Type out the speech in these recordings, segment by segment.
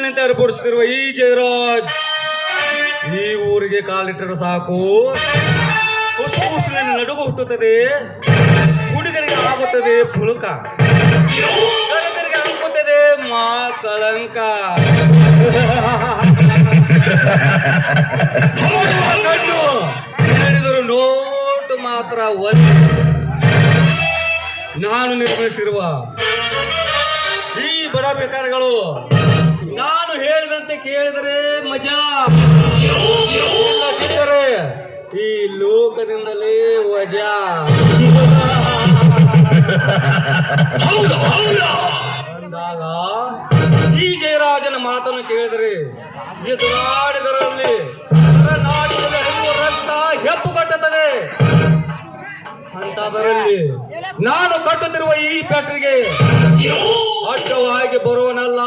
ನಿಂತ ಏರ್ಪಡಿಸುತ್ತಿರುವ ಈ ಜಯರಾಜ್ ಈ ಊರಿಗೆ ಕಾಲಿಟ್ಟರೆ ಸಾಕು, ಕುಸುಕುಸಿನ ನಡುಗು ಹುಟ್ಟುತ್ತದೆ, ಹುಡುಗರಿಗೆ ಆಗುತ್ತದೆ ಪುಳುಕ, ಗಣಕರಿಗೆ ಆಗುತ್ತದೆ ಮಾ ಕಳಂಕ. ಕಣ್ಣು ಹೇಳಿದರು ನೋಟು ಮಾತ್ರ ಒಂದು. ನಾನು ನಿರ್ಮಿಸಿರುವ ಈ ಬಡ ಬೇಕಾರಗಳು ನಾನು ಹೇಳಿದಂತೆ ಕೇಳಿದರೆ ಮಜಾ, ಇಲ್ಲದಿದ್ದರೆ ಈ ಲೋಕದಿಂದಲೇ ವಜಾ. ಅಂದಾಗ ಈ ಜಯರಾಜನ ಮಾತನ್ನು ಕೇಳಿದರೆ ಎದುರಾಡಿದರಲ್ಲಿ ರಕ್ತ ಹೆಪ್ಪುಗಟ್ಟುತ್ತದೆ. ಅಂತದರಲ್ಲಿ ನಾನು ಕಟ್ಟುತ್ತಿರುವ ಈ ಪೆಟ್ರಿಗೆ ಅಡ್ಡವಾಗಿ ಬರುವನಲ್ಲ.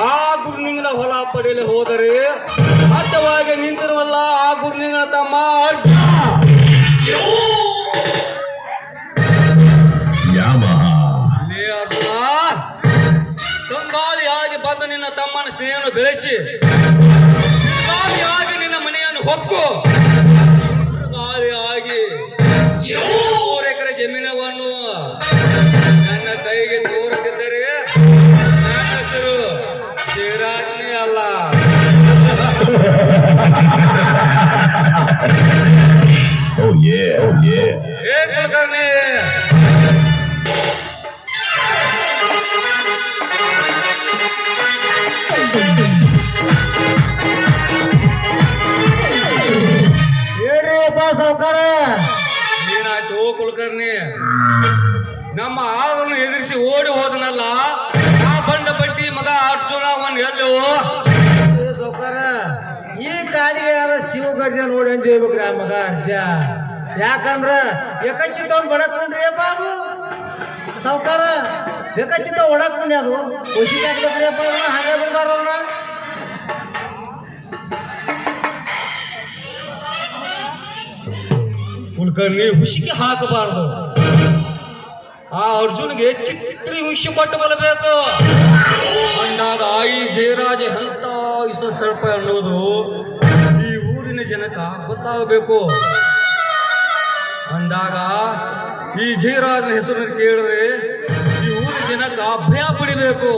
ಆ ಗುರುನಿಂಗನ ಹೊಲ ಪಡೆಯಲು ಹೋದರೆ ಅಡ್ಡವಾಗಿ ನಿಂತಿರುವಲ್ಲ ಆ ಗುರುನಿಂಗನ ತಮ್ಮ ಅಜ್ಜ. ಅರ್ಜುನ, ತಂಗಾಳಿಯಾಗಿ ಬಂದ ನಿನ್ನ ತಮ್ಮನ ಸ್ನೇಹವನ್ನು ಬೆಳೆಸಿ ಗಾಳಿಯಾಗಿ ನಿನ್ನ ಮನೆಯನ್ನು ಹೊಕ್ಕು, ಗಾಳಿಯಾಗಿ 3 ಎಕರೆ ಜಮೀನವನ್ನು ನನ್ನ ಕೈಗೆ ತೋರುತ್ತಿದ್ದರೆ ನನ್ನ ಹೆಸರು ಜಯರಾಜ್ನೇ ಅಲ್ಲ. ಏ ಕುಲಕರ್ಣಿ, ಸಾವುಕಾರ ಏನಾಯ್ತು ಕುಲಕರ್ಣಿ? ನಮ್ಮ ಆಳನ್ನು ಎದುರಿಸಿ ಓಡಿ ಹೋದನಲ್ಲ ಆ ಬಂಡ ಬಡ್ಡಿ ಮಗ ಅರ್ಜುನವನ್ ಎಲ್ಲೋ? ಸಾವುಕಾರ, ಈ ಕಾಡಿಗೆ ಯಾರ ಶಿವಗರ್ಜ ನೋಡಿ ಅಂಜೇಬೇಕ್ರಿ ಆ ಮಗ ಅರ್ಜ. ಯಾಕಂದ್ರ ಏಕಚಿತ್ತ ಒಂದ್ ಬಡಕ್ ಬಂದ್ರಿ ಅಪ್ಪ ಅದು ಸಾವುಕಾರ. ಏಕಚಿತ್ತ ಒಡಕ್ ಬಂದಿ ಅದು ಖುಷಿ ಹಾಕ್ಬೇಕ್ರಿ ಅಪ್ಪ ಅವನ, ಹಾಗೆ ಬಂದಾರ ಅವನ. ಕುಲಕರ್ಣಿ, ಹುಸಿಗೆ ಹಾಕಬಾರದು. ಆ ಅರ್ಜುನ್ಗೆ ಚಿತ್ರಿ ವಿಷಯ ಕೊಟ್ಟು ಬರಬೇಕು. ಅಂದಾಗ ಈ ಜಯರಾಜ ಎಂತ ಇಸ ಸ್ವಲ್ಪ ಅನ್ನೋದು ಈ ಊರಿನ ಜನಕ ಗೊತ್ತಾಗಬೇಕು. ಅಂದಾಗ ಈ ಜಯರಾಜನ ಹೆಸರನ್ನು ಕೇಳಿದ್ರೆ ಈ ಊರಿನ ಜನಕ ಭಯ ಪಡಿಬೇಕು.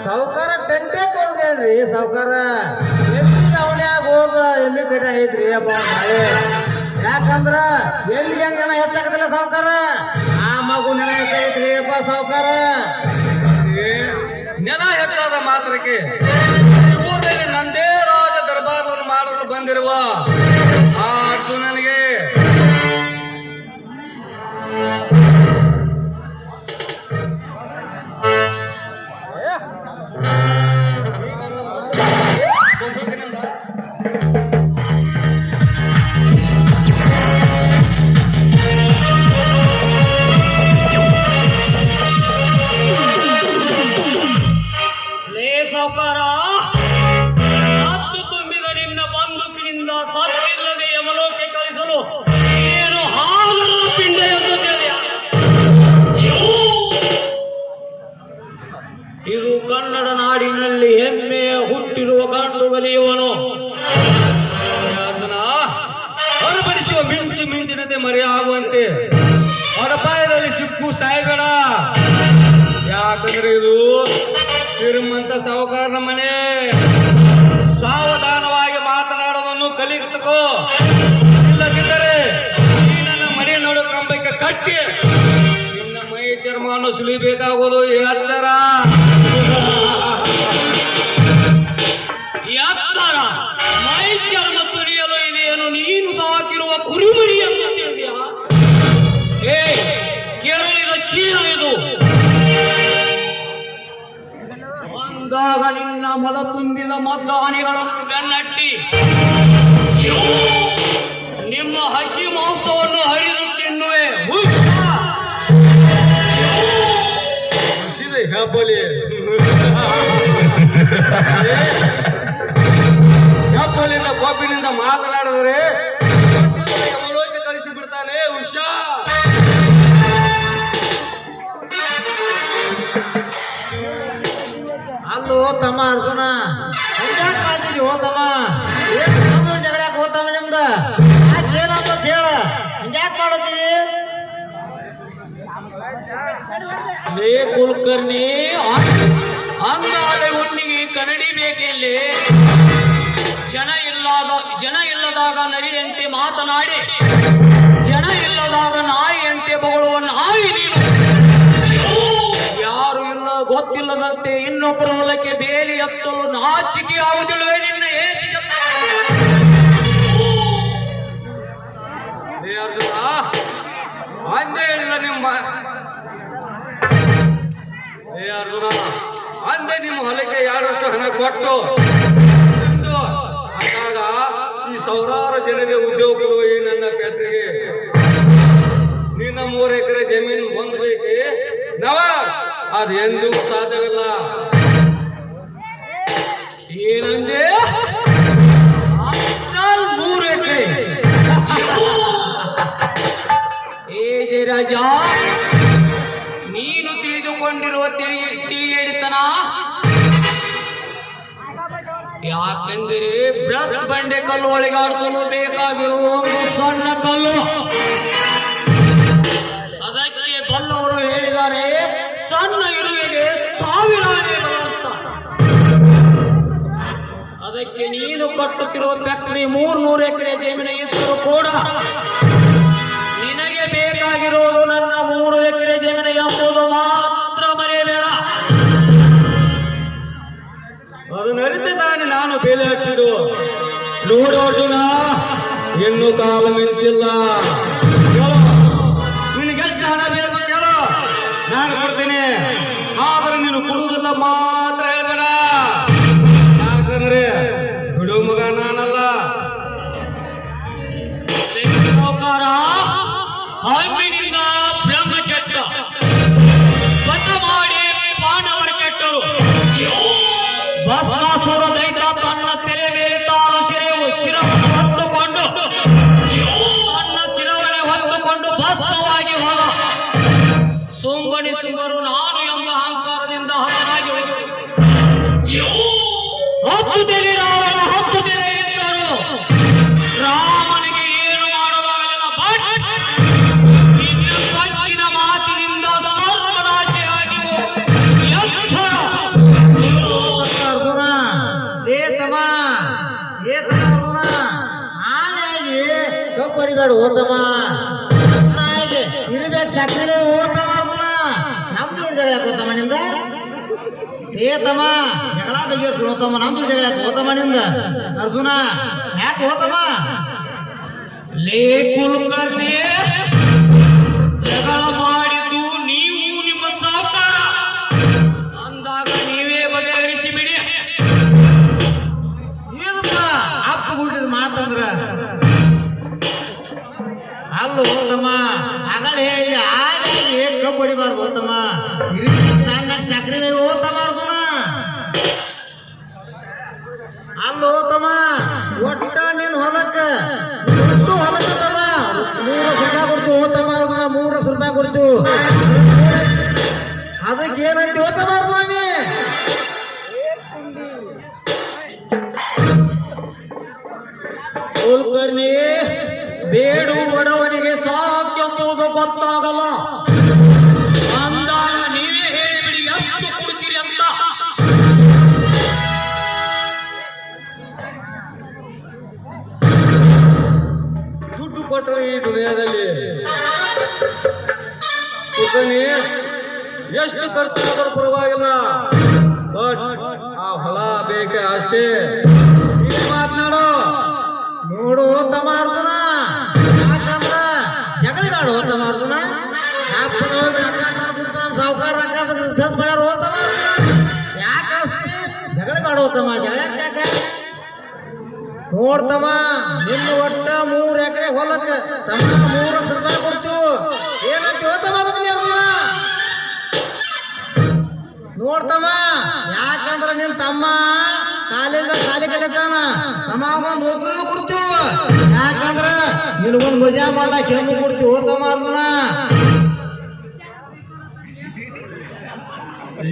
ಸಾವುಕಾರ ಟೆಂಟೆ ಕೊಡ್ದೇನ್ರಿ ಸಾವುಕಾರ. ಎಲ್ಲಿ ಅವನ್ಯಾಗ ಹೋದ ಎಮ್ಮಿ ಕಡೆ ಐತ್ರಿ ಅಪ್ಪ ಮಳೆ. ಯಾಕಂದ್ರ ಎಲ್ಲಿ ಜನ ಹೆಚ್ಚಾಗದಿಲ್ಲ ಸಾವುಕಾರ. ಆ ಮಗು ನೆನ ಹೆಚ್ಚಾಗೈತ್ರಿ ಅಪ್ಪ ಸಾವುಕಾರ. ನೆನ ಹೆಚ್ಚಾದ ಮಾತ್ರಕ್ಕೆ ಈ ಊರಿನಲ್ಲಿ ನಂದೇ ರಾಜ ದರ್ಬಾರವನ್ನು ಮಾಡಲು ಬಂದಿರುವ ಆ ಅರ್ಜುನನಿಗೆ ಇದು ಕನ್ನಡ ನಾಡಿನಲ್ಲಿ ಹೆಮ್ಮೆ ಹುಟ್ಟಿರುವ ಗಂಡು ಬಲಿಯುವನು. ಹೊರಪಡಿಸುವ ಮಿಂಚಿನತೆ ಮರೆಯಾಗುವಂತೆ ಹೊರಪಾಯದಲ್ಲಿ ಸಿಕ್ಕು ಸಾಯಬೇಡ. ಯಾಕಂದ್ರೆ ಇದು ಶ್ರೀಮಂತ ಸಾಹುಕಾರನ ಮನೆ. ಸಾವಧಾನವಾಗಿ ಮಾತನಾಡೋದನ್ನು ಕಲಿತಕೋ, ಇಲ್ಲದಿದ್ದರೆ ಈ ನನ್ನ ಮನೆ ನೋಡು ಕಂಬಕ್ಕೆ ಕಟ್ಟಿ ನಿನ್ನ ಮೈ ಚರ್ಮವನ್ನು ಸುಲಿಬೇಕಾಗುವುದು ಎಚ್ಚರ. ಮೈ ಚರ್ಮ ಸುಲಿಯಲು ಇದೆಯೇನು ನೀನು ಸಾಕಿರುವ ಕುರಿಮರಿ ಅಂತ ತಿಳಿದ್ಯಾ? ಏ ಕೇರಳಿನ ಚೀನ ಇದು. ಅಂದಾಗ ನಿನ್ನ ಮದ ತುಂಬಿದ ಮದ್ದಾನೆಗಳನ್ನು ಬೆನ್ನಟ್ಟಿ ನಿಮ್ಮ ಹಸಿ ಮಾಂಸವನ್ನು ಹರಿದು ತಿನ್ನುವೆ. ಹೆಬ್ಬಲಿ ಹೆಬ್ಬಲಿಂದ ಕೊಬ್ಬಿನಿಂದ ಮಾತನಾಡಿದರೆ ಕಳಿಸಿ ಬಿಡ್ತಾನೆ. ಹುಷಾ ಅಲ್ಲೋ ತಮ್ಮ ಅರ್ಜುನ ಹಂಗ್ಯಾಕ್ ಮಾಡ್ತಿದ್ದಿ ಹೋ ತಮ್ಮ ಏನ್ ನಮ್ದು ಜಗಳಾಕ ಹೋತಮ್ಮ ನಿಮ್ದ ಯಾಕೇನಂತ ಹೇಳ ಹಂಗ್ಯಾಕ್ ಮಾಡತ್ತೀವಿ ಲೇ ಕುಲಕರ್ಣಿ ಅಂಗಾಲೆ ಹುಣ್ಣಿಗೆ ಕನ್ನಡಿ ಬೇಕೆಲ್ಲಿ ಜನ ಇಲ್ಲದಾಗ ನರಿಯಂತೆ ಮಾತನಾಡಿ ಜನ ಇಲ್ಲದಾಗ ನಾಯಿಯಂತೆ ಬಗಳುವ ನಾಯಿ ನೀನು ಯಾರು ಇಲ್ಲ ಗೊತ್ತಿಲ್ಲದಂತೆ ಇನ್ನೊಬ್ಬರ ಹೊಲಕ್ಕೆ ಬೇಲಿ ಹಚ್ಚಲು ನಾಚಿಕೆ ಆಗುವುದಿಲ್ಲವೇ ನಿನ್ನ ಅರ್ಜುನ ಅಂದೆ ಹೇಳಿದ ನಿಮ್ಮ ಅರ್ಜುನ ಅಂದೆ ನಿಮ್ಮ ಹೊಲಕ್ಕೆ ಎರಡರಷ್ಟು ಹಣ ಕೊಟ್ಟು ಎಂದು ಅಂದಾಗ ಈ ಸಾವಿರಾರು ಜನರಿಗೆ ಉದ್ಯೋಗಗಳು ಈ ನನ್ನ ಪೆಟ್ಟಿಗೆ ನಿನ್ನ 3 ಎಕರೆ ಜಮೀನು ಹೊಂದಬೇಕೆ ನವ ಅದು ಎಂದೂ ಸಾಧ್ಯವಿಲ್ಲ. ಏನಂದೆ 3 ಎಕರೆ ಏ ಜಯರಾಜ ನೀನು ತಿಳಿದುಕೊಂಡಿರುವ ತಿಳಿಯಡಿತನ ಯಾಕೆಂದರೆ ಬೃಹತ್ ಬಂಡೆ ಕಲ್ಲು ಒಳಗಾಡಿಸಲು ಬೇಕಾಗಿರುವ ಒಂದು ಸಣ್ಣ ಕಲ್ಲು ಅದಕ್ಕೆ ಬಲ್ಲವರು ಹೇಳಿದ್ದಾರೆ ಸಣ್ಣ ಇರುವೆಗೆ 1000 ಆನೆ ಬರುವಂತ ಅದಕ್ಕೆ ನೀನು ಕಟ್ಟುತ್ತಿರುವ ಫ್ಯಾಕ್ಟರಿ 300 ಎಕರೆ ಜಮೀನು ಇದ್ದರೂ ಕೂಡ ನಿನಗೆ ಬೇಕಾಗಿರುವುದು ನನ್ನ 3 ಎಕರೆ ಜಮೀನು ಎಂಬುದು ಮಾತ್ರ ಮರೆಯಬೇಡ. ಅದು ನರಿತೆ ತಾನೆ ನಾನು ಬೇಲೆ ಹಚ್ಚಿದ್ದು. ನೋಡು ಅರ್ಜುನ, ಇನ್ನೂ ಕಾಲ ಮಿಂಚಿಲ್ಲ. ನಿನಗೆಷ್ಟು ಹಣ ಬೇಕು ಕೇಳು, ನಾನು ಕೊಡ್ತೀನಿ. ಆದ್ರೆ ನೀನು ಕೊಡುವುದಿಲ್ಲ ಮಾತ್ರ ಹೇಳ್ಬೇಡ. ಯಾಕಂದ್ರೆ ಬಿಡು ಮಗ ನಾನಲ್ಲ. ಹಮ್ಮಿನಿಂದ ಬ್ರಹ್ಮ ಕೆಟ್ಟ ಬದ್ಧ ಮಾಡಿ ಮಾನವರು ಕೆಟ್ಟರು. ಭಸ್ಮಾಸುರ ದೈತ್ಯ ತನ್ನ ತಲೆ ಮೇಲೆ ತಾನು ಶಿರವನ್ನು ಹೊತ್ತುಕೊಂಡು ತನ್ನ ಶಿರವನ್ನೇ ಹೊತ್ತುಕೊಂಡು ಭಸ್ಮವಾಗಿ ಹೋದ. ಸುಂಬಣಿ ಸುಂಬರು ನಾನು ಎಂಬ ಅಹಂಕಾರದಿಂದ ಹತನಾಗಿ ಹತ್ತು ತಲೆ ರಾವಣ 10 ತಲೆ ಇದ್ದರು. ರಾಮನಿಗೆ ಏನು ಮಾಡಲಾಗಲಿಲ್ಲ. ಬಟ್ ಕಚ್ಚಿನ ಮಾತಿನಿಂದ ಸರ್ವನಾಶಿಯಾಗಿ ಅರ್ಜುನ ಏ ತಮ್ಮ ಅರ್ಜುನ ಆನೆಯಾಗಿ ಕಬ್ಬಡಿಬೇಡ ಹೋತಮ್ಮ ಇರ್ಬೇಕು ಸಕ್ರೆ ಹೋತಮ್ಮ ಅರ್ಜುನ ನಮ್ದು ಜಗಳ ಹೋತಮ್ಮ ನಿಂದ ಏ ತಮ್ಮ ಜಗಳ ಬಗೆಹರಿಸಿ ಹೋತಮ್ಮ ನಮ್ದು ಜಗಳ ಹೋತಮ್ಮ ನಿಂದ ಅರ್ಜುನ ಯಾಕೆ ಹೋತಮ್ಮ ಲೇ ಕುಲಕರ್ಣಿ ಜಗಳ ಮಾಡಿದ್ದು ನೀವು ನಿಮ್ಮ ಸಾಕಾರ ಅಂದಾಗ ನೀವೇ ಬಗೆಹರಿಸಿ ಬಿಡಿ. ಏನಪ್ಪ ಅಪ್ಪ ಬಿಟ್ಟಿದ ಮಾತಂದ್ರ ಅಲ್ಲೋ ತಮ್ಮ ಆಗಲೇ ಆನೆಗೆ ಕಬ್ಬು ಹೊಡಿಬಾರ್ದು ತಮ್ಮ ಸಣ್ಣ ಸಕ್ರೆ ಹೋತಮ್ಮ ಅರ್ಜುನ ಅಲ್ಲೋ ತಮ್ಮ ಒಟ್ಟ ನಿನ್ ಹೊಲಕ್ಕ ಒಟ್ಟು ಹೊಲಕ್ಕ ತಮ್ಮ 300 ರೂಪಾಯಿ ಕೊಡ್ತು ಹೋತಮ್ಮ ಅರ್ಜುನ 300 ರೂಪಾಯಿ ಕೊಡ್ತು ಅದಕ್ಕೆ ಏನಂತ ಹೋತಮ್ಮ ಅರ್ಜುನ ಕುಲಕರ್ಣಿ ಬೇಡು ಬಡವನಿಗೆ ಸಾಕೆಂಬುದು ಗೊತ್ತಾಗಲ್ಲ ಅಂದಾಗ ನೀವೇ ಹೇಳಿಬಿಡಿ ಎಷ್ಟು ಕೊಡ್ತೀರಿ ಅಂತ. ದುಡ್ಡು ಕೊಟ್ಟರು ಈ ದುನಿಯಾದಲ್ಲಿ ಕುಲಕರ್ಣಿ ಎಷ್ಟು ಖರ್ಚು ಮಾಡಿದ್ರು ಪರವಾಗಿಲ್ಲ. ಬಟ್ ಆ ಹೊಲ ಬೇಕೆ ಅಷ್ಟೇ. ನೀನು ಮಾತನಾಡು. ನೋಡು ತಮ್ಮ ಅರ್ಜುನ ಯಾಕಂದ್ರ ಜಗಳಿ ಬೇಡ ಹೋತಮ್ಮ ಅರ್ಜುನ ಸಾವುಕಾರ ಯಾಕ ಜಗಳ ಬೇಡ ಹೋತಮ್ಮ ಜಗಳ ಯಾಕ ನೋಡ್ತಮ್ಮ ನಿನ್ನ ಒಟ್ಟ 3 ಎಕರೆ ಹೊಲಕ್ಕ ತಮ್ಮ 300 ರೂಪಾಯಿ ಕೊಡ್ತು ಏನಂತ ಹೋತಮ್ಮ ಅದಕ್ಕೆ ಅರ್ಜುನ ನೋಡ್ತಮ್ಮ ಯಾಕಂದ್ರ ನಿನ್ ತಮ್ಮ ಕಾಲಿಂದ ಕಾಲಿ ಕಲಿತಾನ ತಮ್ಮ ಒಂದ್ ನೌಕರಿನೂ ಕೊಡ್ತೀವ ಯಾಕಂದ್ರ ನಿನಗೊಂದ್ ಮಜಾ ಮಾಡ್ಲಾಕ ಹೆಣ್ಣು ಕೊಡ್ತೀವಿ ಹೋತಮ್ಮ ಅರ್ಜುನ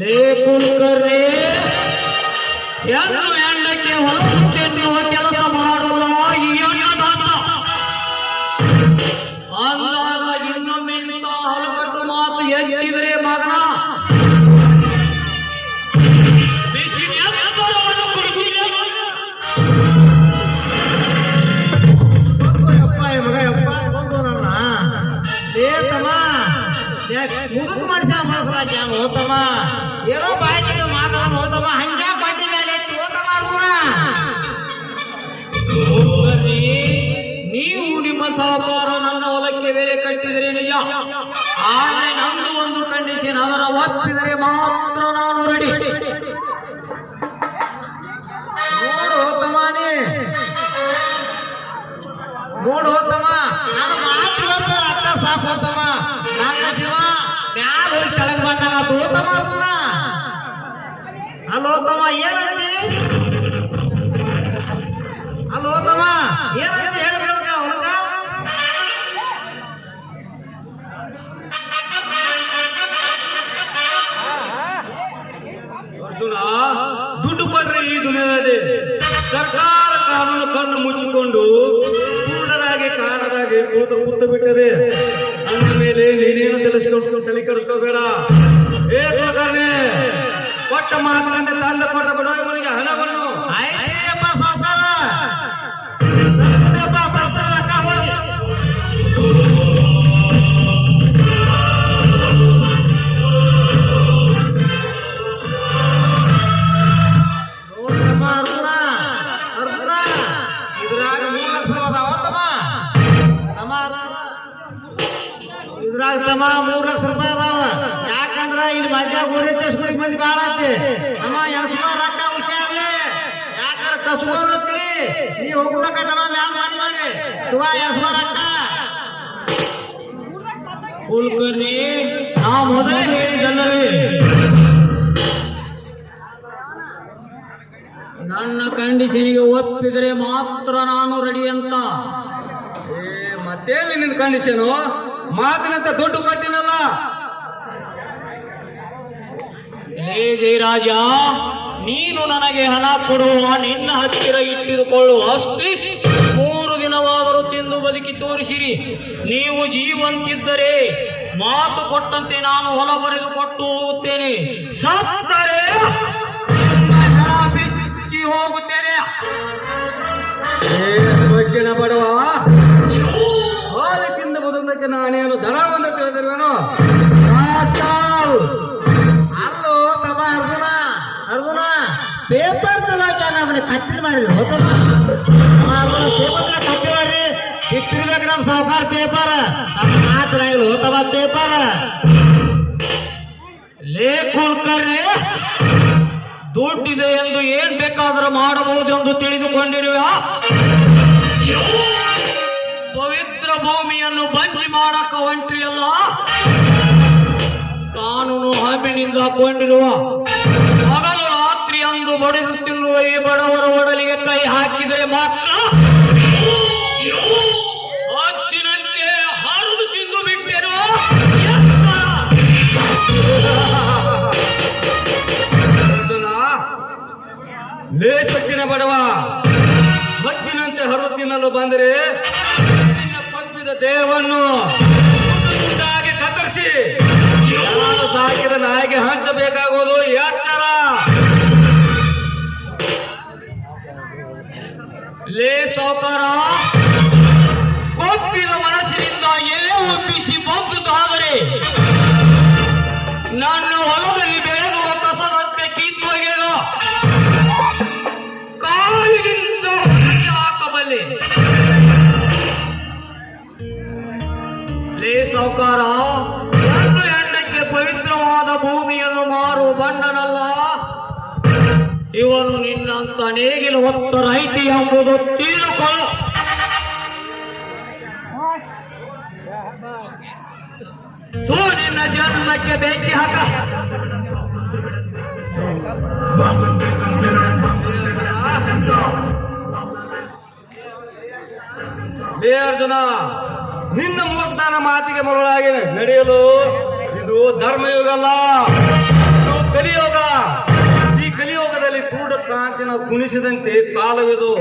ಲೇ ಕುಲಕರ್ಣಿ ಹೆಣ್ಣು ಹೆಂಡಕ್ಕೆ ಹೊಲಸುತ್ತೆನ್ನುವ ಕೆಲಸ ಮಾಡುವ ಈ ಅನ್ನದಾತ ಅಂದಾಗ ಇನ್ನೊಮ್ಮೆ ಇಂಥ ಹಲಕಟ್ಟು ಮಾತು ಎತ್ತಿದರೆ ಮಗನ ಬಿಸಿ ಎತ್ತರವನ್ನು ಕುಡಿತೀನಿ. ಮಗ ಯಪ್ಪ ಬಂದು ನನ್ನ ಏ ತಮ್ಮ ಮುದುಕ್ ಮಾಡಿಸ ಮನಸ್ಸಾಕ ಹೋತಮ್ಮ ಏನೋ ಬಾಯ್ತಿಗೆ ಮಾತಾಡ ಹೋತಮ್ಮ ಹಂಗ ಬಡ್ಡಿ ಮೇಲೆ ಎತ್ತಿ ಹೋತಮ್ಮ ಬರ್ರಿ, ನೀವು ನಿಮ್ಮ ಸಹಕಾರ ನನ್ನ ಹೊಲಕ್ಕೆ ಬೆಲೆ ಕಟ್ಟಿದರೆ ನಿಜ, ಆದರೆ ನಂದು ಒಂದು ಕಂಡೀಷನ್, ಅದರ ಒಪ್ಪಿದರೆ ಮಾತ್ರ ನಾನು ರೆಡಿ. ನೋಡು ಹೋತಮ್ಮ ನೀ ನೋಡು ಹೋತಮ್ಮ ನನ್ನ ಮಾತು ಅಟ್ಟ ಸಾಕು ಹೋತಮ್ಮ ನನ್ನ ಜೀವ ಮ್ಯಾಲ ಹೋಗಿ ಕೆಳಗೆ ಬಂದಾಗ ಹೋತಮ್ಮ ಅಲ್ಲ ಹೋತಮ್ಮ ಏನಂತಿ ಅಲ್ಲ ಹೋತಮ್ಮ ಏನಂತಿ ಹೇಳ್ಬಿಡೋದ ಹೊಲಕ ಅರ್ಜುನ, ದುಡ್ಡು ಕೊಟ್ರೆ ಈ ದುನಿಯಾದಲ್ಲಿ ಸರ್ಕಾರ ಕಾನೂನು ಕಣ್ಣು ಮುಚ್ಚಿಕೊಂಡು ಪೂರ್ಣರಾಗಿ ಕಾರಣದಾಗಿ ಕೂತು ಬಿಟ್ಟದೆ. ಅಂದ ಮೇಲೆ ನೀನೇನು ತಲೆ ಕೆಡಿಸ್ಕೋಬೇಡ. ಏ ಕುಲಕರ್ಣಿ, ಕೊಟ್ಟ ಮಾತಿನಂತೆ ತಂದ ಕೊಟ್ಟ ಬಿಡೋ ಇವನಿಗೆ ಹಣವನ್ನು. ಆಯ್ತಪ್ಪ ಸಾವ್ಕಾರ ಬರ್ತಾರ ಅಕ್ಕ ಹೋಗಿ ನೋಡಮ್ಮ ಅರ್ಜುನ ಅರ್ಜುನ ಇದ್ರಾಗ 3 ಲಕ್ಷ ಅದಾವ ತಮ್ಮ ತಮ್ಮ ಇದ್ರಾಗ ತಮ್ಮ 3 ಲಕ್ಷ ರೂಪಾಯಿ ಅದಾವ. ಯಾಕಂದ್ರ ಇಲ್ಲಿ ಮಡ್ಯಾಗ ಊರೇ ಚಸ್ಕೊಳಿಕ್ ಮಂದಿ ಬಾಳ ಐತಿ ನಮ್ಮ ಎಣಸ್ಕೋ ರೊಕ್ಕ ಹುಷಾರ್ಲಿ. ಯಾಕಂದ್ರ ಕಸ್ಕೋರತ್ರಿ ನೀ ಹೋಗುದಕ್ಕ ತಮ್ಮ ಮ್ಯಾಲ ಮಾಡಿ ತುಗ ಎಣಸ್ಕೋ ರೊಕ್ಕ. ಕುಲಕರ್ಣಿ, ನಾ ಮೊದಲೇ ಹೇಳಿದ್ದಲ್ಲವೇ, ನನ್ನ ಕಂಡೀಷನ್ಗೆ ಒಪ್ಪಿದರೆ ಮಾತ್ರ ನಾನು ರೆಡಿ ಅಂತ. ಏ ಮತ್ತೇನು ನಿನ್ನ ಕಂಡೀಷನು? ಮಾತಿನಂತ ದುಡ್ಡು ಕೊಟ್ಟಿನಲ್ಲ. ಹೇ ಜಯರಾಜ, ನೀನು ನನಗೆ ಹಣ ಕೊಡುವ, ನಿನ್ನ ಹತ್ತಿರ ಇಟ್ಟಿರುಕೊಳ್ಳುವ ಅಷ್ಟೇ 3 ದಿನವಾದರೂ ತಿಂದು ಬದುಕಿ ತೋರಿಸಿರಿ. ನೀವು ಜೀವಂತಿದ್ದರೆ ಮಾತು ಕೊಟ್ಟಂತೆ ನಾನು ಹೊಲ ಬರೆದು ಕೊಟ್ಟು ಹೋಗುತ್ತೇನೆ, ಸತ್ತರೆ ಹಣ ಬಿಚ್ಚಿ ಹೋಗುತ್ತೇನೆ. ಬಗ್ಗೆನ ಬಡವ, ಹಾಲಕ್ಕಿಂತ ಬದುಕಕ್ಕೆ ನಾನೇನು ದನ ಒಂದು ತಿಳಿದಿರುವೆನು? ಅಲ್ಲೋ ತಮ್ಮ ಅರ್ಜುನ ಅರ್ಜುನ ಪೇಪರ್ ತಲಾಕ ನಮ್ಮನೆ ಕತ್ತಿ ಮಾಡಿದ್ರು ಹೋತಮ್ಮ ಪೇಪರ್ ಕತ್ತಿ ಮಾಡಿ ಇಟ್ಟಿರ್ಬೇಕು ನಮ್ಮ ಸಾವುಕಾರ ಪೇಪರ್ ನಮ್ಮ ಮಾತ್ರ ಹೋತಮ್ಮ ಪೇಪರ್. ಲೇ ಕುಲಕರ್ಣಿ, ದುಡ್ಡಿದೆ ಎಂದು ಏನ್ ಬೇಕಾದರೂ ಮಾಡಬಹುದೆಂದು ತಿಳಿದುಕೊಂಡಿರುವ ಪವಿತ್ರ ಭೂಮಿಯನ್ನು ಬಂಜಿ ಮಾಡಕ ಹೊಂಟ್ರಿಯಲ್ಲ, ಕಾನೂನು ಹಾಬಿನಿಂದ ಕೊಂಡಿರುವ ಹಗಲು ರಾತ್ರಿ ಅಂದು ಬಡಿದು ತಿನ್ನುವ ಈ ಬಡವರ ಒಡಲಿಗೆ ಕೈ ಹಾಕಿದರೆ ಮಾತ್ರ ಹತ್ತಿನಂತೆ ಹರಿದು ತಿಂದು ಬಿಟ್ಟೆನು. ಅರ್ಜುನ, ಲೇಸಕ್ಕಿನ ಬಡವ, ಹದ್ದಿನಂತೆ ಹರಿದು ತಿನ್ನಲು ಬಂದರೆ ನಿನ್ನ ಕೊಬ್ಬಿದ ದೇಹವನ್ನು ತುಂಡಾಗಿ ಕತ್ತರಿಸಿ ಯಾರು ಸಾಕಿದ ನಾಯಿಗೆ ಹಂಚಬೇಕಾಗುವುದು ಎತ್ತರ. ಲೇ ಸಾವುಕಾರ, ಒಪ್ಪಿದ ಮನಸ್ಸಿನಿಂದ ಎಲೆ ಒಪ್ಪಿಸಿ ಬಂದುದಾದರೆ ನನ್ನ ಹೊಲದಲ್ಲಿ ಬೆಳೆದುವ ಕಸದಂತೆ ಕಿತ್ತೊಗೆದ ಕಾಲಿನಿಂದ ಹೊರಗೆ ಹಾಕಬಲ್ಲೆ. ಲೇ ಸಾವುಕಾರ, ಒಂದು ಹೆಣ್ಣಕ್ಕೆ ಪವಿತ್ರವಾದ ಭೂಮಿಯನ್ನು ಮಾರುವ ಬಣ್ಣನಲ್ಲ ಇವನು, ನಿನ್ನಂತ ನೇಗಿಲು ಹೊತ್ತ ರೈತಿ ಎಂಬುದು ತಿಳಿದುಕೊಳ್ಳು. ತೂ ನಿನ್ನ ಜನ್ಮಕ್ಕೆ ಬೆಂಕಿ ಹಾಕ. ಲೇ ಅರ್ಜುನ, ನಿನ್ನ ಮೂರ್ಖತನ ಮಾತಿಗೆ ಮರುಳಾಗಿ ನಡೆಯಲು ಇದು ಧರ್ಮಯುಗ ಅಲ್ಲ, ಇದು ಕಲಿಯುಗ. ಈ ಕಲಿಯುಗದಲ್ಲಿ ಕ್ರೂಡ ಕುಣಿಸಿದಂತೆ ಕಾಲವಿದು